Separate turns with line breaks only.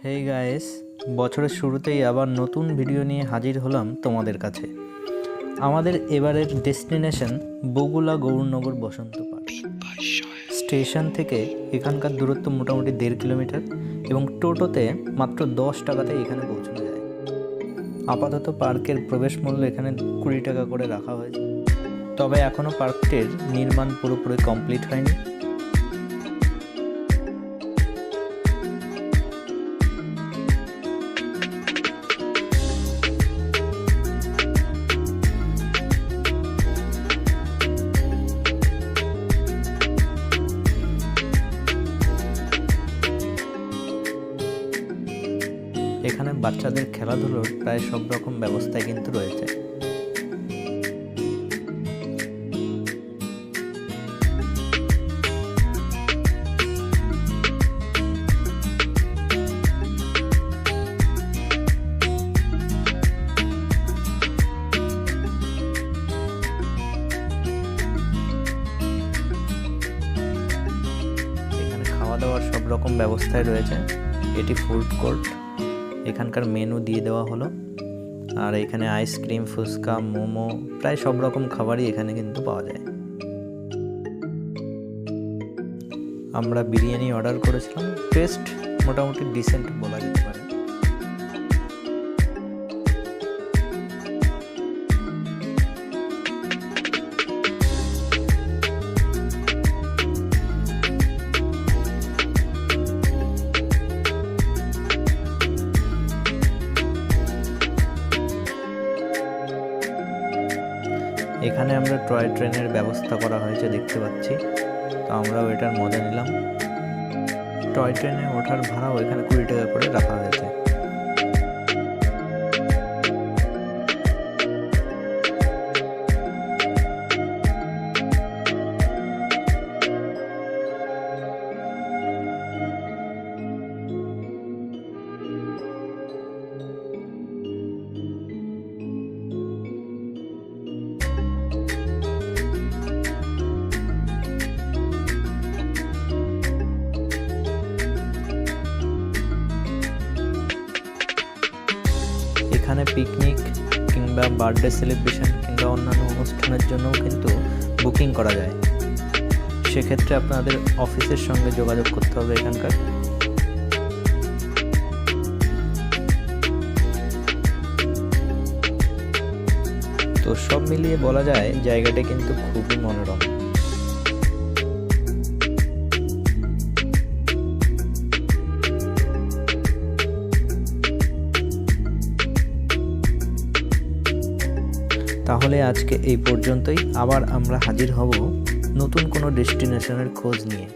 Hey guys, বছরের শুরুতেই আবার নতুন ভিডিও নিয়ে হাজির হলাম তোমাদের কাছে। আমাদের এবারের ডেস্টিনেশন বগুলা গৌরনগর বসন্ত পার্ক। স্টেশন থেকে এখানকার দূরত্ব মোটামুটি 1.5 কিলোমিটার এবং টোটোতে মাত্র 10 টাকাতে এখানে পৌঁছানো যায়। আপাতত পার্কের প্রবেশ মূল্য এখানে 20 টাকা করে রাখা হয়েছে, তবে এখনও পার্কটির নির্মাণ পুরোপুরি কমপ্লিট হয়নি। এখানে বাচ্চাদের খেলাধুলোর প্রায় সব রকম ব্যবস্থাই কিন্তু রয়েছে। এখানে খাওয়া দাওয়ার সব রকম ব্যবস্থাই রয়েছে। এটি ফুড কোর্ট, এখানকার মেনু দিয়ে দেওয়া হলো। আর এখানে আইসক্রিম, ফুচকা, মোমো প্রায় সব রকম খাবারই এখানে কিন্তু পাওয়া যায়। আমরা বিরিয়ানি অর্ডার করেছিলাম, টেস্ট মোটামুটি ডিসেন্ট বলা যেতে পারে। এখানে আমরা টয় ট্রেনের ব্যবস্থা করা হয়েছে দেখতে পাচ্ছি, তো আমরাও এটার মজা নিলাম। টয় ট্রেনে ওঠার ভাড়াও এখানে 20 টাকা করে রাখা হয়েছে। এখানে পিকনিক কিংবা বার্থডে সেলিব্রেশন কিংবা অন্যান্য অনুষ্ঠানের জন্যও কিন্তু বুকিং করা যায়। সেক্ষেত্রে আপনাদের অফিসের সঙ্গে যোগাযোগ করতে হবে এখানকার। তো সব মিলিয়ে বলা যায় জায়গাটা কিন্তু খুবই মনোরম। তাহলে আজকে এই পর্যন্তই। আবার আমরা হাজির হব নতুন কোনো ডেস্টিনেশনের খোঁজ নিয়ে।